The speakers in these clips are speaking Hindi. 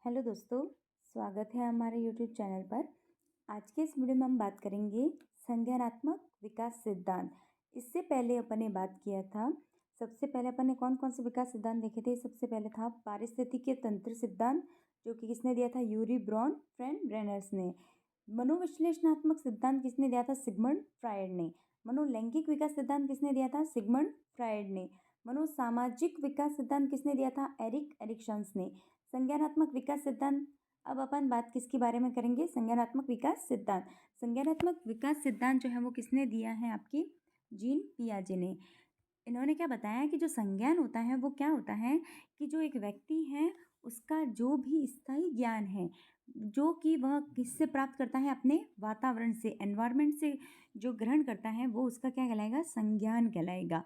हेलो दोस्तों, स्वागत है हमारे यूट्यूब चैनल पर। आज के इस वीडियो में हम बात करेंगे संज्ञानात्मक विकास सिद्धांत। इससे पहले अपन ने बात किया था, सबसे पहले अपन ने कौन कौन से विकास सिद्धांत देखे थे। सबसे पहले था पारिस्थितिकी तंत्र सिद्धांत, जो कि किसने दिया था? यूरी ब्रॉन ब्रेनर्स ने। मनोविश्लेषणात्मक सिद्धांत किसने दिया था? सिगमंड फ्रायड ने। मनोलैंगिक विकास सिद्धांत किसने दिया था? सिगमंड फ्रायड ने। मनोसामाजिक विकास सिद्धांत किसने दिया था? एरिक एरिक्सन्स ने। संज्ञानात्मक विकास सिद्धांत, अब अपन बात किसके बारे में करेंगे? संज्ञानात्मक विकास सिद्धांत। संज्ञानात्मक विकास सिद्धांत जो है वो किसने दिया है? आपकी जीन पियाजे ने। इन्होंने क्या बताया कि जो संज्ञान होता है वो क्या होता है कि जो एक व्यक्ति है उसका जो भी स्थायी ज्ञान है, जो कि वह किससे प्राप्त करता है? अपने वातावरण से, एनवायरनमेंट से जो ग्रहण करता है वो उसका क्या कहलाएगा? संज्ञान कहलाएगा।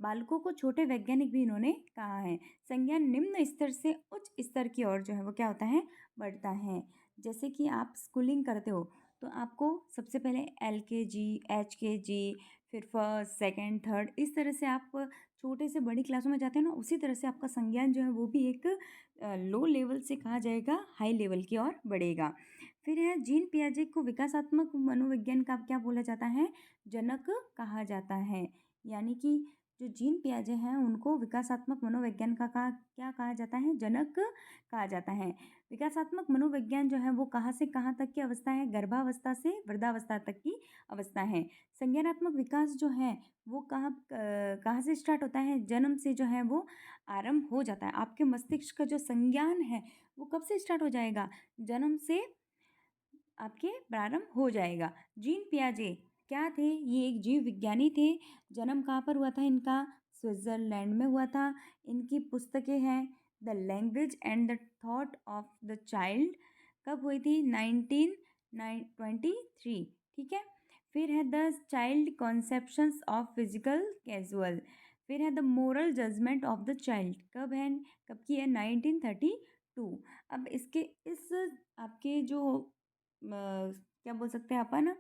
बालकों को छोटे वैज्ञानिक भी इन्होंने कहा है। संज्ञान निम्न स्तर से उच्च स्तर की ओर जो है वो क्या होता है? बढ़ता है। जैसे कि आप स्कूलिंग करते हो तो आपको सबसे पहले LKG, HKG, फिर फर्स्ट, सेकंड, थर्ड, इस तरह से आप छोटे से बड़ी क्लासों में जाते हैं ना, उसी तरह से आपका संज्ञान जो है वो भी एक लो लेवल से कहा जाएगा हाई लेवल की ओर बढ़ेगा। फिर है जीन पियाजे को विकासात्मक मनोविज्ञान का क्या बोला जाता है? जनक कहा जाता है। यानी कि जो जीन पियाजे हैं उनको विकासात्मक मनोविज्ञान का क्या कहा जाता है? जनक कहा जाता है। विकासात्मक मनोविज्ञान जो है वो कहाँ से कहाँ तक की अवस्था है? गर्भावस्था से वृद्धावस्था तक की अवस्था है। संज्ञानात्मक विकास जो है वो कहाँ से स्टार्ट होता है? जन्म से जो है वो आरंभ हो जाता है। आपके मस्तिष्क का जो संज्ञान है वो कब से स्टार्ट हो जाएगा? जन्म से आपके प्रारंभ हो जाएगा। जीन पियाजे क्या थे? ये एक जीव विज्ञानी थे। जन्म कहाँ पर हुआ था इनका? स्विट्जरलैंड में हुआ था। इनकी पुस्तकें हैं the language and the thought of the child. कब हुई थी? 1923। ठीक है। फिर है the child conceptions of physical casual. फिर है the moral judgement of the child. कब है? कब की है? 1932। अब इसके इस आपके जो क्या बोल सकते हैं अपन,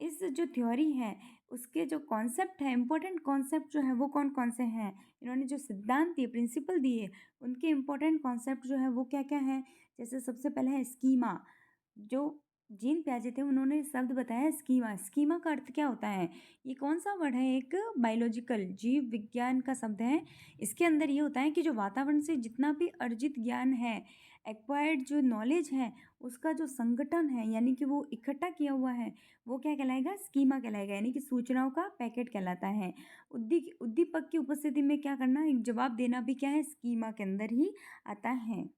इस जो थ्योरी है उसके जो कॉन्सेप्ट है, इम्पोर्टेंट कॉन्सेप्ट जो है वो कौन कौन से हैं? इन्होंने जो सिद्धांत दिए, प्रिंसिपल दिए, उनके इम्पोर्टेंट कॉन्सेप्ट जो है वो क्या क्या हैं? जैसे सबसे पहले है स्कीमा। जो जीन पियाजे थे उन्होंने शब्द बताया स्कीमा। स्कीमा का अर्थ क्या होता है? ये कौन सा वर्ड है? एक बायोलॉजिकल जीव विज्ञान का शब्द है। इसके अंदर ये होता है कि जो वातावरण से जितना भी अर्जित ज्ञान है, एक्वायर्ड जो नॉलेज है, उसका जो संगठन है, यानी कि वो इकट्ठा किया हुआ है, वो क्या कहलाएगा? स्कीमा कहलाएगा। यानी कि सूचनाओं का पैकेट कहलाता है। उद्दीपक की उपस्थिति में क्या करना? एक जवाब देना भी क्या है? स्कीमा के अंदर ही आता है।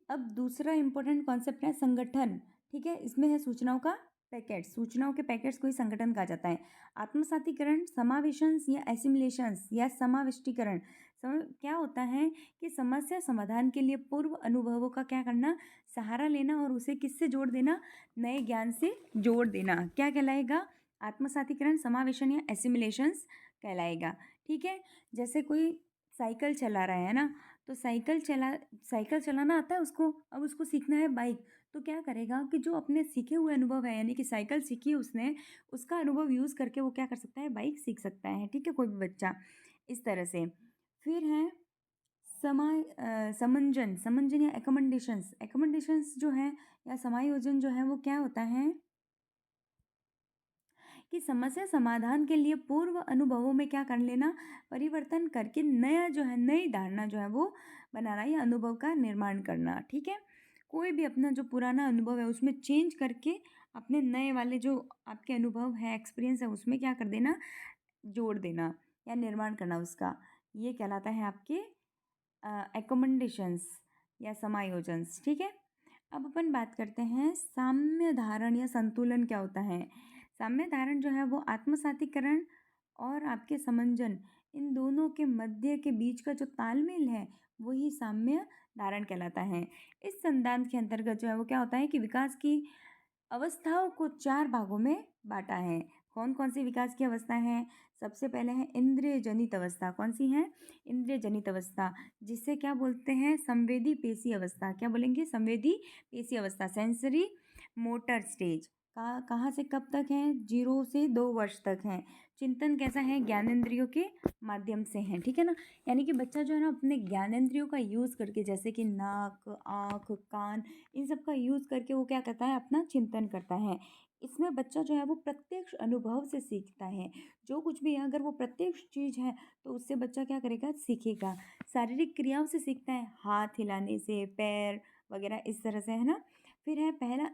अब दूसरा इंपॉर्टेंट कॉन्सेप्ट है संगठन। ठीक है, इसमें है सूचनाओं का पैकेट। सूचनाओं के पैकेट्स को ही संगठन कहा जाता है। आत्मसातीकरण, समावेशंस या एसिमुलेशंस या समाविष्टीकरण क्या होता है कि समस्या समाधान के लिए पूर्व अनुभवों का क्या करना? सहारा लेना और उसे किससे जोड़ देना? नए ज्ञान से जोड़ देना। क्या कहलाएगा? आत्मसातीकरण, समावेशन या एसिमुलेशंस कहलाएगा। ठीक है। जैसे कोई साइकिल चला रहा है ना, तो साइकिल चलाना आता है उसको, अब उसको सीखना है बाइक, तो क्या करेगा कि जो अपने सीखे हुए अनुभव है, यानी कि साइकिल सीखी उसने, उसका अनुभव यूज़ करके वो क्या कर सकता है? बाइक सीख सकता है। ठीक है, कोई भी बच्चा इस तरह से। फिर है समंजन या एकमेंडेशंस जो है या समायोजन जो है वो क्या होता है कि समस्या समाधान के लिए पूर्व अनुभवों में क्या कर लेना? परिवर्तन करके नया जो है, नई धारणा जो है वो बनाना या अनुभव का निर्माण करना। ठीक है, कोई भी अपना जो पुराना अनुभव है उसमें चेंज करके अपने नए वाले जो आपके अनुभव है, एक्सपीरियंस है, उसमें क्या कर देना? जोड़ देना या निर्माण करना उसका। ये कहलाता है आपके एकोमेंडेशंस या समायोजन्स। ठीक है। अब अपन बात करते हैं साम्य धारण या संतुलन क्या होता है। साम्य धारण जो है वो आत्मसातीकरण और आपके समंजन, इन दोनों के मध्य के बीच का जो तालमेल है वही साम्य धारण कहलाता है। इस सिद्धांत के अंतर्गत जो है वो क्या होता है कि विकास की अवस्थाओं को 4 भागों में बांटा है। कौन कौन सी विकास की अवस्था है? सबसे पहले है इंद्रिय जनित अवस्था। कौन सी है? इंद्रिय जनित अवस्था, जिसे क्या बोलते हैं? संवेदी पेशी अवस्था। क्या बोलेंगे? संवेदी पेशी अवस्था, सेंसरी मोटर स्टेज। कहाँ से कब तक है? 0 से 2 वर्ष तक है। चिंतन कैसा है? ज्ञानेंद्रियों के माध्यम से है, ठीक है ना। यानी कि बच्चा जो है ना अपने ज्ञानेंद्रियों का यूज़ करके, जैसे कि नाक, आँख, कान, इन सब का यूज़ करके वो क्या करता है? अपना चिंतन करता है। इसमें बच्चा जो है वो प्रत्यक्ष अनुभव से सीखता है। जो कुछ भी है अगर वो प्रत्यक्ष चीज़ है तो उससे बच्चा क्या करेगा? सीखेगा। शारीरिक क्रियाओं से सीखता है, हाथ हिलाने से, पैर वगैरह इस तरह से, है ना। फिर है पहला,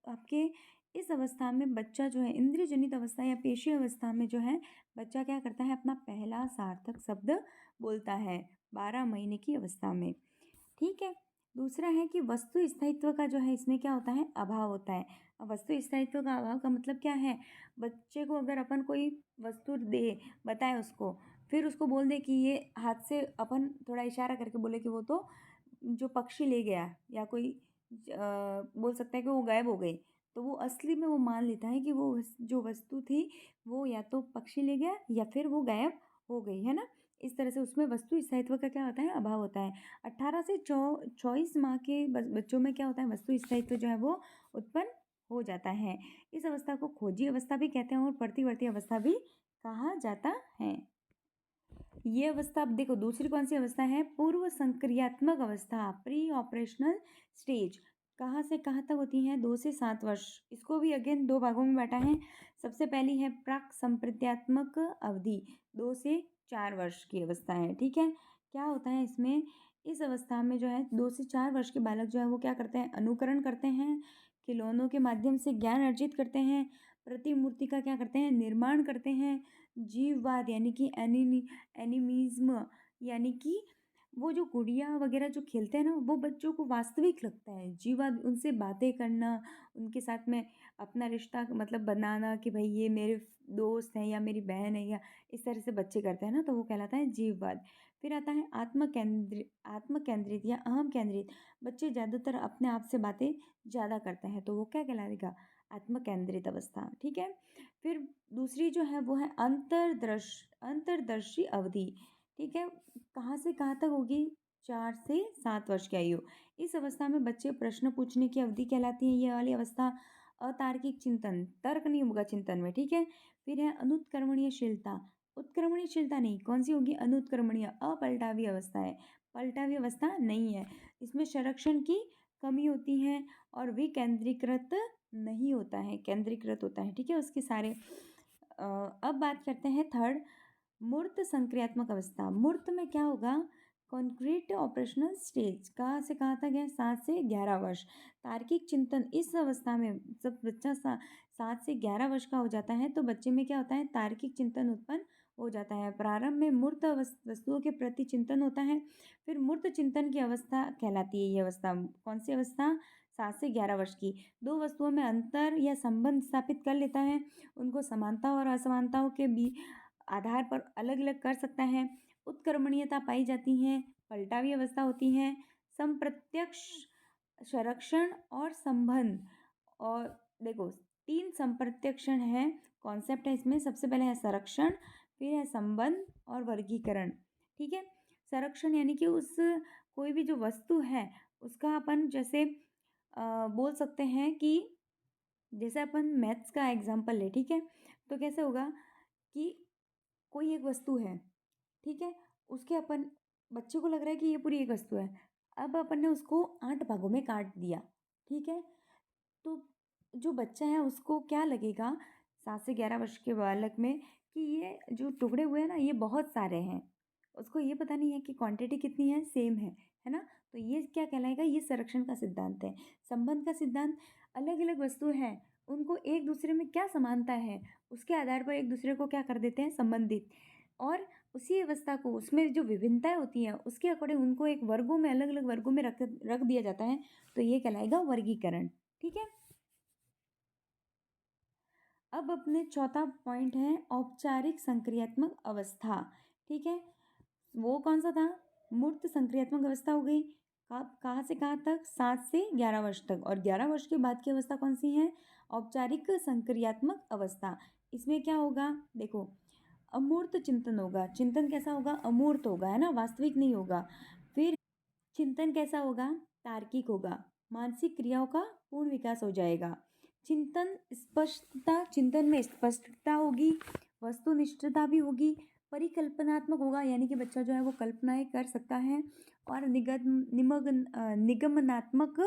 आपके इस अवस्था में बच्चा जो है इंद्रिय जनित अवस्था या पेशी अवस्था में जो है बच्चा क्या करता है? अपना पहला सार्थक शब्द बोलता है 12 महीने की अवस्था में, ठीक है। दूसरा है कि वस्तु स्थायित्व का जो है इसमें क्या होता है? अभाव होता है। अब वस्तु स्थायित्व का अभाव का मतलब क्या है? बच्चे को अगर अपन कोई वस्तु दे, बताए उसको, फिर उसको बोल दे कि ये हाथ से अपन थोड़ा इशारा करके बोले कि वो तो जो पक्षी ले गया, या कोई बोल सकता है कि वो गायब हो गई, तो वो असली में वो मान लेता है कि वो जो वस्तु थी वो या तो पक्षी ले गया या फिर वो गायब हो गई, है ना। इस तरह से उसमें वस्तु स्थायित्व का क्या होता है? अभाव होता है। 18 से 24 माह के बच्चों में क्या होता है? वस्तु स्थायित्व जो है वो उत्पन्न हो जाता है। इस अवस्था को खोजी अवस्था भी कहते हैं और प्रतिवर्ती अवस्था भी कहा जाता है। ये अवस्था, अब देखो दूसरी कौन सी अवस्था है? पूर्व संक्रियात्मक अवस्था, प्री ऑपरेशनल स्टेज। कहाँ से कहाँ तक होती है? 2 से 7 वर्ष। इसको भी अगेन 2 भागों में बांटा है। सबसे पहली है प्राक संप्रेत्यात्मक अवधि, 2 से 4 वर्ष की अवस्था है, ठीक है। क्या होता है इसमें? इस अवस्था में जो है 2 से 4 वर्ष के बालक जो है वो क्या करते हैं? अनुकरण करते हैं, खिलौनों के माध्यम से ज्ञान अर्जित करते हैं, प्रतिमूर्ति का क्या करते हैं? निर्माण करते हैं, जीववाद यानी कि एनिमिज्म, यानी कि वो जो गुड़िया वगैरह जो खेलते हैं ना वो बच्चों को वास्तविक लगता है। जीववाद, उनसे बातें करना, उनके साथ में अपना रिश्ता मतलब बनाना कि भाई ये मेरे दोस्त हैं या मेरी बहन है, या इस तरह से बच्चे करते हैं ना, तो वो कहलाता है जीववाद। फिर आता है आत्म केंद्रित या अहम केंद्रित। बच्चे ज़्यादातर अपने आप से बातें ज़्यादा करते हैं, तो वो क्या कहलाएगा? आत्म केंद्रित अवस्था, ठीक है। फिर दूसरी जो है वो है अंतर्दर्शी अवधि, ठीक है। कहाँ से कहाँ तक होगी? 4 से 7 वर्ष की आयु। इस अवस्था में बच्चे प्रश्न पूछने की अवधि कहलाती है ये वाली अवस्था। अतार्किक चिंतन, तर्क नहीं होगा चिंतन में, ठीक है। फिर है अनुत्क्रमणीयशीलता। उत्क्रमणीयशीलता नहीं, कौन सी होगी? अनुत्क्रमणीय, अपलटावी अवस्था है। पलटावी अवस्था नहीं है। इसमें संरक्षण की कमी होती है और विकेंद्रीकृत नहीं होता है, केंद्रीकृत होता है, ठीक है। उसके सारे अब बात करते हैं थर्ड, मूर्त संक्रियात्मक अवस्था। मूर्त में क्या होगा? Concrete operational stage. कहाँ से कहाँ तक है? 7 से 11 वर्ष। तार्किक चिंतन, इस अवस्था में जब बच्चा 7 से 11 वर्ष का हो जाता है तो बच्चे में क्या होता है? तार्किक चिंतन उत्पन्न हो जाता है। प्रारंभ में मूर्त वस्तुओं के प्रति चिंतन होता है, फिर मूर्त चिंतन की अवस्था कहलाती है ये अवस्था। कौन सी अवस्था? 7 से 11 वर्ष की। दो वस्तुओं में अंतर या संबंध स्थापित कर लेता है, उनको समानता और असमानताओं के आधार पर अलग अलग कर सकता है। उत्क्रमणीयता पाई जाती है, पलटावी अवस्था होती है, संप्रत्यक्ष, संरक्षण और संबंध। और देखो 3 संप्रत्यक्षण है, कॉन्सेप्ट है इसमें। सबसे पहले है संरक्षण, फिर है संबंध और वर्गीकरण, ठीक है। संरक्षण यानी कि उस कोई भी जो वस्तु है उसका अपन जैसे बोल सकते हैं कि जैसे अपन मैथ्स का एग्जांपल ले, ठीक है। तो कैसे होगा कि कोई एक वस्तु है, ठीक है, उसके अपन बच्चे को लग रहा है कि ये पूरी एक वस्तु है। अब अपन ने उसको 8 भागों में काट दिया, ठीक है। तो जो बच्चा है उसको क्या लगेगा 7 से 11 वर्ष के बालक में कि ये जो टुकड़े हुए हैं ना ये बहुत सारे हैं। उसको ये पता नहीं है कि क्वांटिटी कितनी है, सेम है ना। तो ये क्या कहलाएगा? ये संरक्षण का सिद्धांत है। संबंध का सिद्धांत, अलग अलग वस्तु है उनको एक दूसरे में क्या समानता है उसके आधार पर एक दूसरे को क्या कर देते हैं? संबंधित। और उसी अवस्था को, उसमें जो विभिन्नताएं होती हैं उसके अकॉर्डिंग उनको एक वर्गों में, अलग अलग वर्गों में रख रख दिया जाता है। तो ये कहलाएगा वर्गीकरण, ठीक है। अब अपने चौथा पॉइंट है औपचारिक संक्रियात्मक अवस्था, ठीक है। वो कौन सा था? मूर्त संक्रियात्मक अवस्था हो गई। कहाँ से कहाँ तक? 7 से 11 वर्ष तक। और 11 वर्ष के बाद की अवस्था कौन सी है? औपचारिक संक्रियात्मक अवस्था। इसमें क्या होगा? देखो अमूर्त चिंतन होगा। चिंतन कैसा होगा? अमूर्त होगा, है ना, वास्तविक नहीं होगा। फिर चिंतन कैसा होगा? तार्किक होगा। मानसिक क्रियाओं का पूर्ण विकास हो जाएगा। चिंतन में स्पष्टता होगी, वस्तुनिष्ठता भी होगी, परिकल्पनात्मक होगा, यानी कि बच्चा जो है वो कल्पनाएं कर सकता है, और निगमनात्मक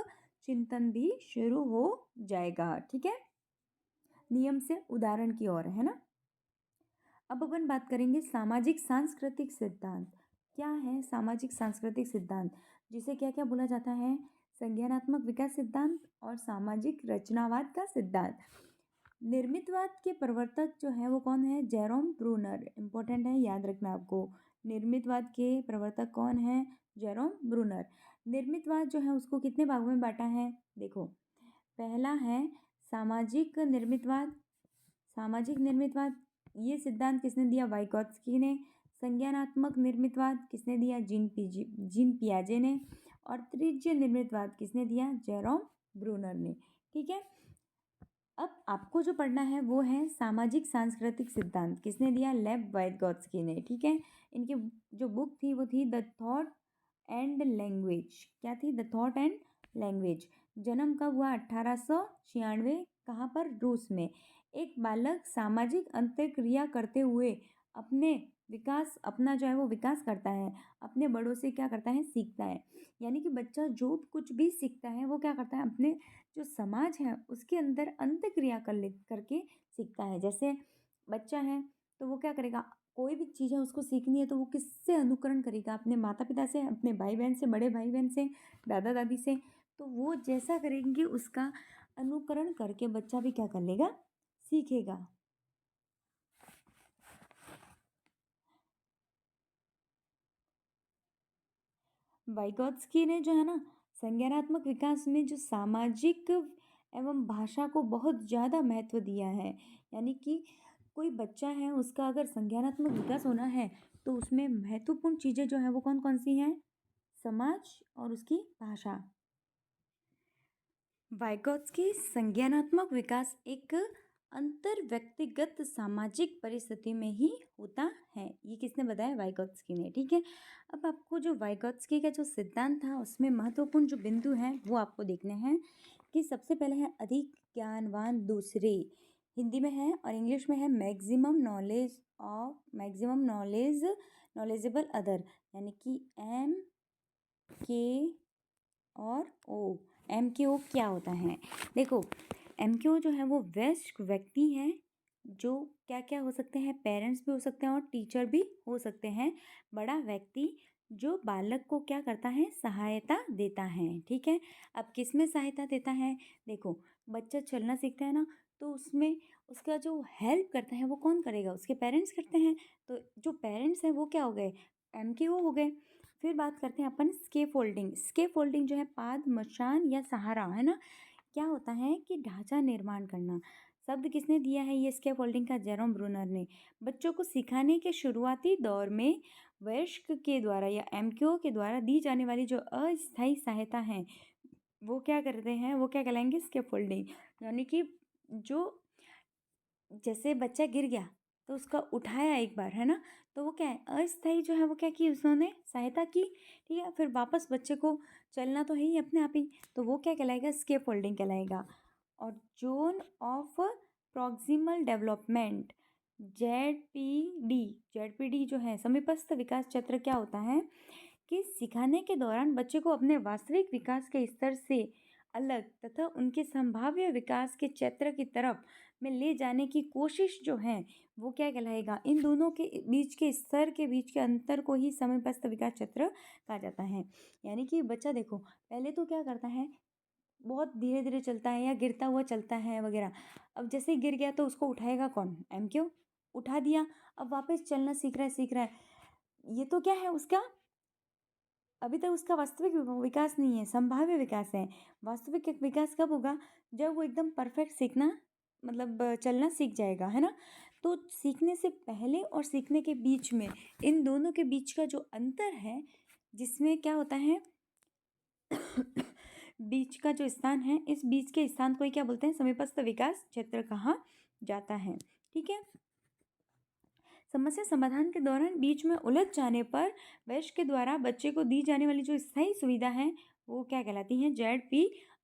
चिंतन भी शुरू हो जाएगा। ठीक है, नियम से उदाहरण की ओर, है ना। अब अपन बात करेंगे सामाजिक सांस्कृतिक सिद्धांत। क्या है सामाजिक सांस्कृतिक सिद्धांत, जिसे क्या क्या बोला जाता है? संज्ञानात्मक विकास सिद्धांत और सामाजिक रचनावाद का सिद्धांत। निर्मितवाद के प्रवर्तक जो है वो कौन है? Jerome Bruner. इंपॉर्टेंट है, याद रखना आपको। निर्मितवाद के प्रवर्तक कौन है? Jerome Bruner. निर्मितवाद जो है उसको कितने भागों में बांटा है? देखो, पहला है सामाजिक निर्मितवाद। सामाजिक निर्मितवाद ये सिद्धांत किसने दिया? वाइगोत्स्की ने। संज्ञानात्मक निर्मितवाद किसने दिया? जीन पियाजे ने। और त्रिज्य निर्मितवाद किसने दिया? जेरोम ब्रूनर ने। ठीक है, अब आपको जो पढ़ना है वो है सामाजिक सांस्कृतिक सिद्धांत। किसने दिया? लेव वाइगोत्स्की ने। ठीक है, इनकी जो बुक थी वो थी द थॉट एंड लैंग्वेज। क्या थी? The thought and language. जन्म कब हुआ? 1896। कहाँ पर? रूस में। एक बालक सामाजिक अंतःक्रिया करते हुए अपना जो है वो विकास करता है, अपने बड़ों से क्या करता है? सीखता है। यानी कि बच्चा जो कुछ भी सीखता है वो क्या करता है? अपने जो समाज है उसके अंदर अंतःक्रिया करके सीखता है। जैसे बच्चा है तो वो क्या करेगा? कोई भी चीज़ है उसको सीखनी है तो वो किससे अनुकरण करेगा? अपने माता पिता से, अपने भाई बहन से, बड़े भाई बहन से, दादा दादी से। तो वो जैसा करेंगे उसका अनुकरण करके बच्चा भी क्या कर लेगा? सीखेगा। वाइगोत्स्की ने जो है ना संज्ञानात्मक विकास में जो सामाजिक एवं भाषा को बहुत ज़्यादा महत्व दिया है। यानी कि कोई बच्चा है उसका अगर संज्ञानात्मक विकास होना है तो उसमें महत्वपूर्ण चीज़ें जो है वो कौन कौन सी हैं? समाज और उसकी भाषा। वाइगोत्स्की संज्ञानात्मक विकास एक अंतर व्यक्तिगत सामाजिक परिस्थिति में ही होता है, ये किसने बताया? वाइगोत्स्की ने। ठीक है, अब आपको जो वाइगोत्स्की का जो सिद्धांत था उसमें महत्वपूर्ण जो बिंदु हैं वो आपको देखने हैं कि सबसे पहले है अधिक ज्ञानवान दूसरे, हिंदी में है और इंग्लिश में है मैक्सिमम नॉलेजेबल अदर, यानी कि MKO क्या होता है? देखो, MKO जो है वो वयस्क व्यक्ति हैं जो क्या क्या हो सकते हैं? पेरेंट्स भी हो सकते हैं और टीचर भी हो सकते हैं। बड़ा व्यक्ति जो बालक को क्या करता है? सहायता देता है। ठीक है, अब किस में सहायता देता है? देखो, बच्चा चलना सीखता है ना, तो उसमें उसका जो हेल्प करता है वो कौन करेगा? उसके पेरेंट्स करते हैं। तो जो पेरेंट्स हैं वो क्या हो गए? MKO हो गए। फिर बात करते हैं अपन स्केफोल्डिंग जो है पाद, मचान या सहारा, है ना। क्या होता है कि ढांचा निर्माण करना। शब्द किसने दिया है ये स्केफोल्डिंग का? जेरोम ब्रूनर ने। बच्चों को सिखाने के शुरुआती दौर में वयस्क के द्वारा या MKO के द्वारा दी जाने वाली जो अस्थायी सहायता है वो क्या करते हैं? वो क्या कहलाएंगे? स्केफोल्डिंग। यानी कि जो जैसे बच्चा गिर गया तो उसका उठाया एक बार, है ना, तो वो क्या है? अस्थायी जो है वो क्या की? उसने सहायता की। ठीक है, फिर वापस बच्चे को चलना तो है ही अपने आप ही, तो वो क्या कहलाएगा? स्केफोल्डिंग कहलाएगा। और zone of proximal development, ZPD जो है समीपस्थ विकास क्षेत्र, क्या होता है कि सिखाने के दौरान बच्चे को अपने वास्तविक विकास के स्तर से अलग तथा उनके संभाव्य विकास के क्षेत्र की तरफ में ले जाने की कोशिश जो है वो क्या कहलाएगा? इन दोनों के बीच के स्तर के बीच के अंतर को ही समीपस्थ विकास क्षेत्र कहा जाता है। यानी कि बच्चा देखो पहले तो क्या करता है? बहुत धीरे धीरे चलता है या गिरता हुआ चलता है वगैरह। अब जैसे ही गिर गया तो उसको उठाएगा कौन? MKO। उठा दिया, अब वापस चलना सीख रहा है। ये तो क्या है उसका? अभी तक उसका वास्तविक विकास नहीं है, संभाव्य विकास है। वास्तविक विकास कब होगा? जब वो एकदम परफेक्ट सीखना मतलब चलना सीख जाएगा, है ना। तो सीखने से पहले और सीखने के बीच में, इन दोनों के बीच का जो अंतर है, जिसमें क्या होता है बीच का जो स्थान है, इस बीच के स्थान को ही क्या बोलते हैं? समीपस्थ विकास क्षेत्र कहा जाता है। ठीक है, समस्या समाधान के दौरान बीच में उलझ जाने पर वयस्क के द्वारा बच्चे को दी जाने वाली जो स्थायी सुविधा है वो क्या कहलाती है?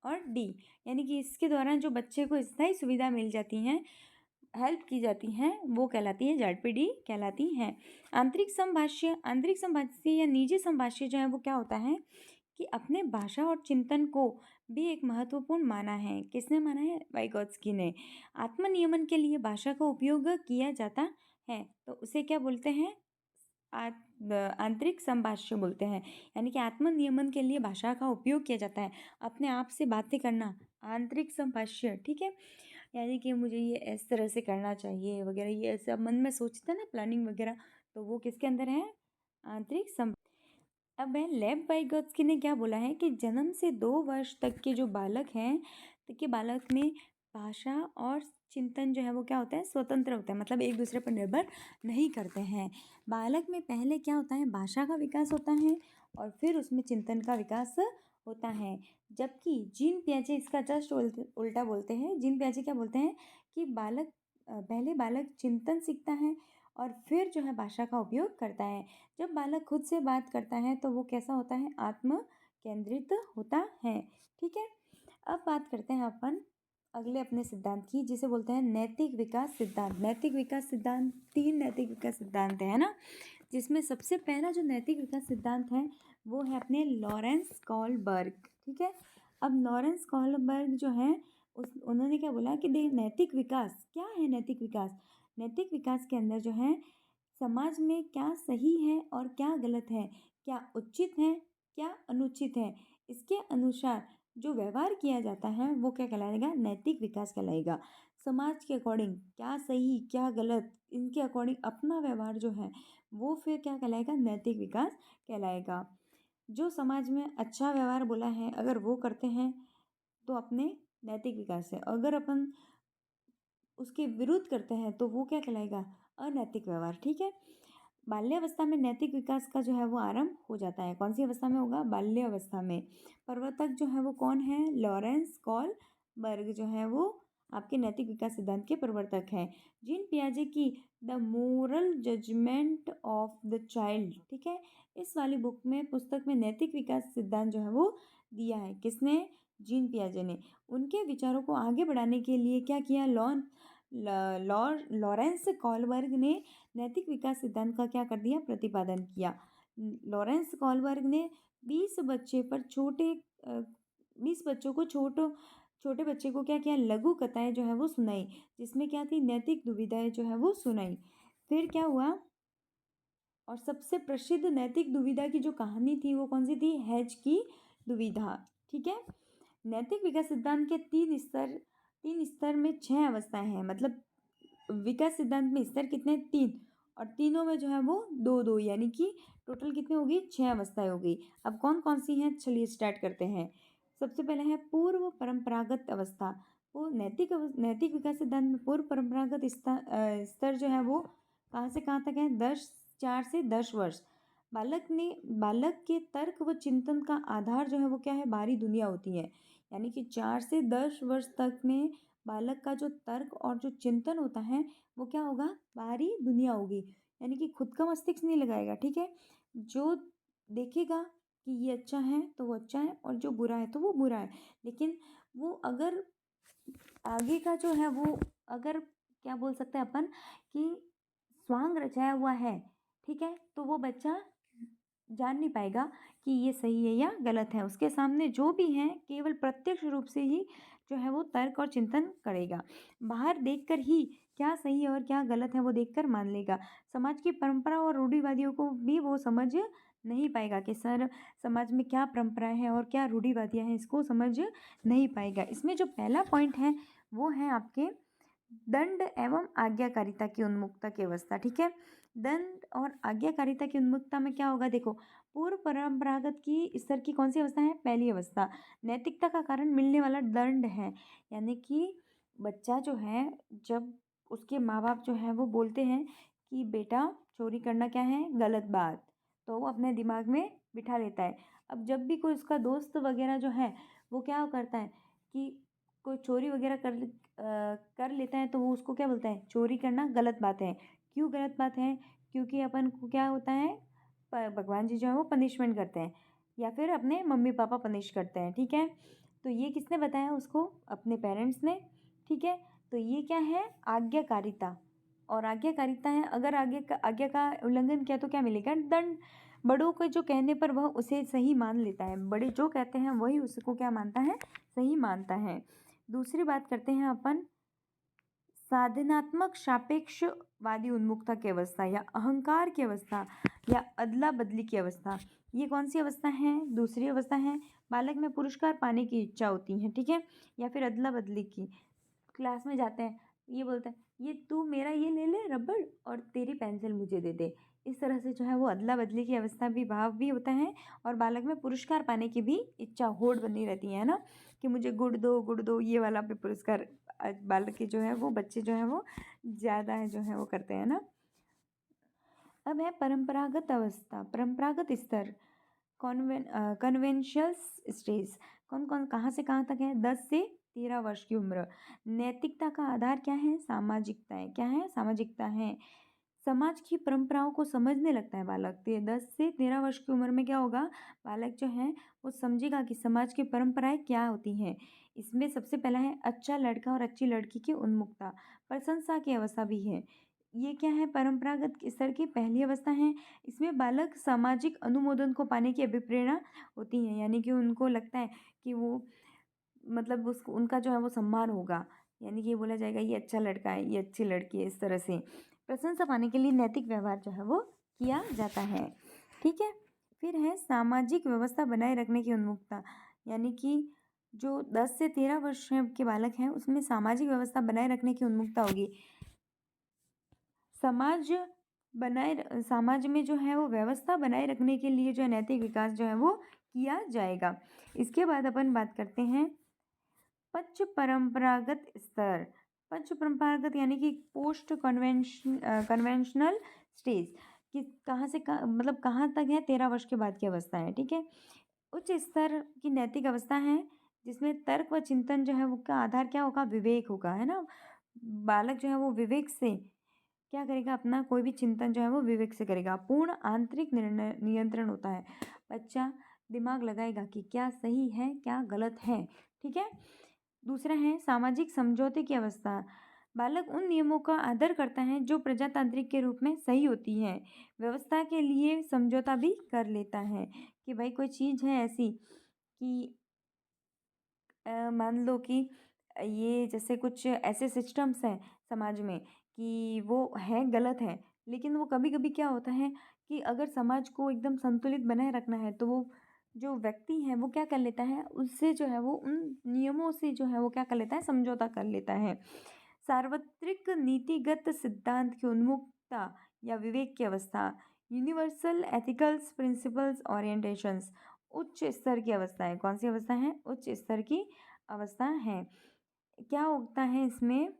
और डी, यानी कि इसके दौरान जो बच्चे को स्थायी सुविधा मिल जाती हैं, हेल्प की जाती हैं, वो कहलाती है ZPD कहलाती हैं। आंतरिक संभाष्य या निजी संभाष्य जो है वो क्या होता है कि अपने भाषा और चिंतन को भी एक महत्वपूर्ण माना है। किसने माना है? वाइगोत्स्की ने। आत्मनियमन के लिए भाषा का उपयोग किया जाता है तो उसे क्या बोलते हैं? आंतरिक संभाष्य बोलते हैं। यानी कि आत्मनियमन के लिए भाषा का उपयोग किया जाता है, अपने आप से बातें करना, आंतरिक संभाष्य। ठीक है, यानी कि मुझे ये इस तरह से करना चाहिए वगैरह, ये ऐसा मन में सोचते हैं ना, प्लानिंग वगैरह, तो वो किसके अंदर है? आंतरिक संभाष्य। अब है लेव वाइगोत्स्की ने क्या बोला है कि जन्म से 2 वर्ष तक के जो बालक हैं, तो के बालक में भाषा और चिंतन जो है वो क्या होता है? स्वतंत्र होता है, मतलब एक दूसरे पर निर्भर नहीं करते हैं। बालक में पहले क्या होता है? भाषा का विकास होता है और फिर उसमें चिंतन का विकास होता है। जबकि जीन पियाजे इसका जस्ट उल्टा बोलते हैं। जीन पियाजे क्या बोलते हैं कि पहले बालक चिंतन सीखता है और फिर जो है भाषा का उपयोग करता है। जब बालक खुद से बात करता है तो वो कैसा होता है? आत्म केंद्रित होता है। ठीक है, अब बात करते हैं अपन अगले अपने सिद्धांत की, जिसे बोलते हैं नैतिक विकास सिद्धांत। नैतिक विकास सिद्धांत, 3 नैतिक विकास सिद्धांत है ना, जिसमें सबसे पहला जो नैतिक विकास सिद्धांत है वो है अपने लॉरेंस कॉलबर्ग। ठीक है, अब लॉरेंस कॉलबर्ग जो है उन्होंने क्या बोला कि नैतिक विकास क्या है? नैतिक विकास, नैतिक विकास के अंदर जो है समाज में क्या सही है और क्या गलत है, क्या उचित है, क्या अनुचित है, इसके अनुसार जो व्यवहार किया जाता है वो क्या कहलाएगा? नैतिक विकास कहलाएगा। समाज के अकॉर्डिंग क्या सही क्या गलत, इनके अकॉर्डिंग अपना व्यवहार जो है वो फिर क्या कहलाएगा? नैतिक विकास कहलाएगा। जो समाज में अच्छा व्यवहार बोला है अगर वो करते हैं तो अपने नैतिक विकास है, अगर अपन उसके विरुद्ध करते हैं तो वो क्या कहलाएगा? अनैतिक व्यवहार। ठीक है, बाल्यावस्था में नैतिक विकास का जो है वो आरंभ हो जाता है। कौन सी अवस्था में होगा? बाल्यावस्था में। प्रवर्तक जो है वो कौन है? लॉरेंस कॉलबर्ग जो है वो आपके नैतिक विकास सिद्धांत के प्रवर्तक हैं। जीन पियाजे की the moral judgement of the child, ठीक है, इस वाली बुक में, पुस्तक में नैतिक विकास सिद्धांत जो है वो दिया है। किसने? जीन पियाजे ने। उनके विचारों को आगे बढ़ाने के लिए क्या किया? लॉरेंस कॉलबर्ग ने नैतिक विकास सिद्धांत का क्या कर दिया? प्रतिपादन किया। लॉरेंस कॉलबर्ग ने 20 बच्चे पर छोटे 20 बच्चों को छोटे बच्चे को क्या किया? लघु कथाएं जो है वो सुनाई, जिसमें क्या थी? नैतिक दुविधाएं जो है वो सुनाई। फिर क्या हुआ? और सबसे प्रसिद्ध नैतिक दुविधा की जो कहानी थी वो कौन सी थी? हैज की दुविधा। ठीक है, नैतिक विकास सिद्धांत के 3 स्तर में 6 अवस्थाएं हैं। मतलब विकास सिद्धांत में स्तर कितने? 3, और तीनों में जो है वो 2-2, यानी कि टोटल कितनी होगी? 6 अवस्थाएं होगी। अब कौन कौन सी हैं? चलिए स्टार्ट करते हैं। सबसे पहले है पूर्व परंपरागत अवस्था। वो नैतिक विकास सिद्धांत में पूर्व परंपरागत स्तर जो है वो कहाँ से कहाँ तक है? 4 से 10 वर्ष। बालक के तर्क व चिंतन का आधार जो है वो क्या है? बाहरी दुनिया होती है। यानी कि 4 से 10 वर्ष तक में बालक का जो तर्क और जो चिंतन होता है वो क्या होगा? बाहरी दुनिया होगी। यानी कि खुद का मस्तिष्क नहीं लगाएगा। ठीक है, जो देखेगा कि ये अच्छा है तो वो अच्छा है और जो बुरा है तो वो बुरा है। लेकिन वो अगर आगे का जो है वो, अगर क्या बोल सकते हैं अपन कि स्वांग रचाया हुआ है, ठीक है, तो वो बच्चा जान नहीं पाएगा कि ये सही है या गलत है। उसके सामने जो भी है केवल प्रत्यक्ष रूप से ही जो है वो तर्क और चिंतन करेगा। बाहर देखकर ही क्या सही है और क्या गलत है वो देखकर मान लेगा। समाज की परंपरा और रूढ़िवादियों को भी वो समझ नहीं पाएगा कि सर समाज में क्या परंपरा है और क्या रूढ़िवादियाँ हैं, इसको समझ नहीं पाएगा। इसमें जो पहला पॉइंट है वो है आपके दंड एवं आज्ञाकारिता की उन्मुखता की अवस्था। ठीक है, दंड और आज्ञाकारिता की उन्मुखता में क्या होगा? देखो, पूर्व परंपरागत की स्तर की कौन सी अवस्था है? पहली अवस्था। नैतिकता का कारण मिलने वाला दंड है। यानी कि बच्चा जो है, जब उसके माँ बाप जो है वो बोलते हैं कि बेटा चोरी करना क्या है? गलत बात, तो वो अपने दिमाग में बिठा लेता है। अब जब भी कोई उसका दोस्त वगैरह जो है वो क्या करता है कि कोई चोरी वगैरह कर लेता है तो वो उसको क्या बोलता है? चोरी करना गलत बात है। क्यों गलत बात है? क्योंकि अपन को क्या होता है, भगवान जी जो है वो पनिशमेंट करते हैं या फिर अपने मम्मी पापा पनिश करते हैं। ठीक है, तो ये किसने बताया उसको? अपने पेरेंट्स ने। ठीक है, तो ये क्या है? आज्ञाकारिता। और आज्ञाकारिता है, अगर आज्ञा का उल्लंघन किया तो क्या मिलेगा? दंड। बड़ों के जो कहने पर वह उसे सही मान लेता है, बड़े जो कहते हैं वही उसको क्या मानता है? सही मानता है। दूसरी बात करते हैं अपन साधनात्मक सापेक्षवादी उन्मुखता की अवस्था या अहंकार की अवस्था या अदला बदली की अवस्था। ये कौन सी अवस्था है? दूसरी अवस्था है। बालक में पुरस्कार पाने की इच्छा होती है, ठीक है, या फिर अदला बदली की। क्लास में जाते हैं, ये बोलता है ये तू मेरा ये ले ले रबड़ और तेरी पेंसिल मुझे दे दे। इस तरह से जो है वो अदला बदली की अवस्था भी भाव भी होता है। और बालक में पुरस्कार पाने की भी इच्छा होड़ बनी रहती है ना, कि मुझे गुड़ दो ये वाला भी पुरस्कार। बालक के जो है वो बच्चे जो है वो ज़्यादा है जो है वो करते हैं ना। अब है परंपरागत अवस्था, परंपरागत स्तर, कन्वेंशनल स्टेज। कौन कौन कहाँ से कहाँ तक है? 10 से 13 वर्ष की उम्र। नैतिकता का आधार क्या है? सामाजिकता है। क्या है? सामाजिकता है। समाज की परंपराओं को समझने लगता है बालक। 10 से 13 वर्ष की उम्र में क्या होगा? बालक जो है वो समझेगा कि समाज की परंपराएं क्या होती हैं। इसमें सबसे पहला है अच्छा लड़का और अच्छी लड़की की उन्मुखता, प्रशंसा की अवस्था भी है। ये क्या है? परंपरागत स्तर की पहली अवस्था है। इसमें बालक सामाजिक अनुमोदन को पाने की अभिप्रेरणा होती है, यानी कि उनको लगता है कि वो मतलब उसको उनका जो है वो सम्मान होगा, यानी कि बोला जाएगा ये अच्छा लड़का है, ये अच्छी लड़की है। इस तरह से प्रशंसा पाने के लिए नैतिक व्यवहार जो है वो किया जाता है। ठीक है, फिर है सामाजिक व्यवस्था बनाए रखने की उन्मुखता, यानी कि जो 10 से 13 वर्ष के बालक हैं उसमें सामाजिक व्यवस्था बनाए रखने की उन्मुखता होगी। समाज में जो है वो व्यवस्था बनाए रखने के लिए जो नैतिक विकास जो है वो किया जाएगा। इसके बाद अपन बात करते हैं पंच परंपरागत स्तर। पंच परंपरागत यानी कि पोस्ट कन्वेंशनल स्टेज, कि कहाँ से मतलब कहाँ तक है? 13 वर्ष के बाद की अवस्था है। ठीक है, उच्च स्तर की नैतिक अवस्था है जिसमें तर्क व चिंतन जो है वो का आधार क्या होगा? विवेक होगा, है ना। बालक जो है वो विवेक से क्या करेगा? अपना कोई भी चिंतन जो है वो विवेक से करेगा। पूर्ण आंतरिक निर्णय नियंत्रण होता है। बच्चा दिमाग लगाएगा कि क्या सही है क्या गलत है। ठीक है, दूसरा है सामाजिक समझौते की अवस्था। बालक उन नियमों का आदर करता है जो प्रजातांत्रिक के रूप में सही होती है। व्यवस्था के लिए समझौता भी कर लेता है कि भाई कोई चीज़ है ऐसी कि मान लो कि ये जैसे कुछ ऐसे सिस्टम्स हैं समाज में कि वो है गलत है, लेकिन वो कभी कभी क्या होता है कि अगर समाज को एकदम संतुलित बनाए रखना है तो वो जो व्यक्ति है वो क्या कर लेता है? उससे जो है वो उन नियमों से जो है वो क्या कर लेता है? समझौता कर लेता है। सार्वत्रिक नीतिगत सिद्धांत की उन्मुखता या विवेक की अवस्था, यूनिवर्सल एथिकल्स प्रिंसिपल्स ओरिएंटेशंस, उच्च स्तर की अवस्था है। कौन सी अवस्था है? उच्च स्तर की अवस्था है। क्या होता है इसमें?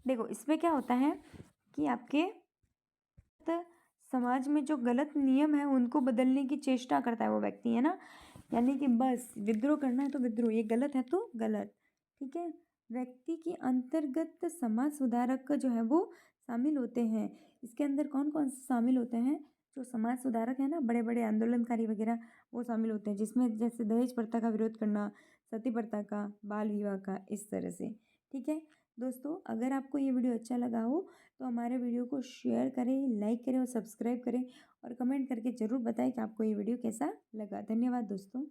देखो इसमें क्या होता है कि आपके समाज में जो गलत नियम है उनको बदलने की चेष्टा करता है वो व्यक्ति, है ना। यानी कि बस विद्रोह करना है तो विद्रोह, ये गलत है तो गलत। ठीक है, व्यक्ति की अंतर्गत समाज सुधारक जो है वो शामिल होते हैं। इसके अंदर कौन कौन से शामिल होते हैं? जो समाज सुधारक है ना, बड़े बड़े आंदोलनकारी वगैरह वो शामिल होते हैं, जिसमें जैसे दहेज प्रथा का विरोध करना, सती प्रथा का, बाल विवाह का, इस तरह से। ठीक है दोस्तों, अगर आपको ये वीडियो अच्छा लगा हो तो हमारे वीडियो को शेयर करें, लाइक करें और सब्सक्राइब करें और कमेंट करके ज़रूर बताएं कि आपको ये वीडियो कैसा लगा। धन्यवाद दोस्तों।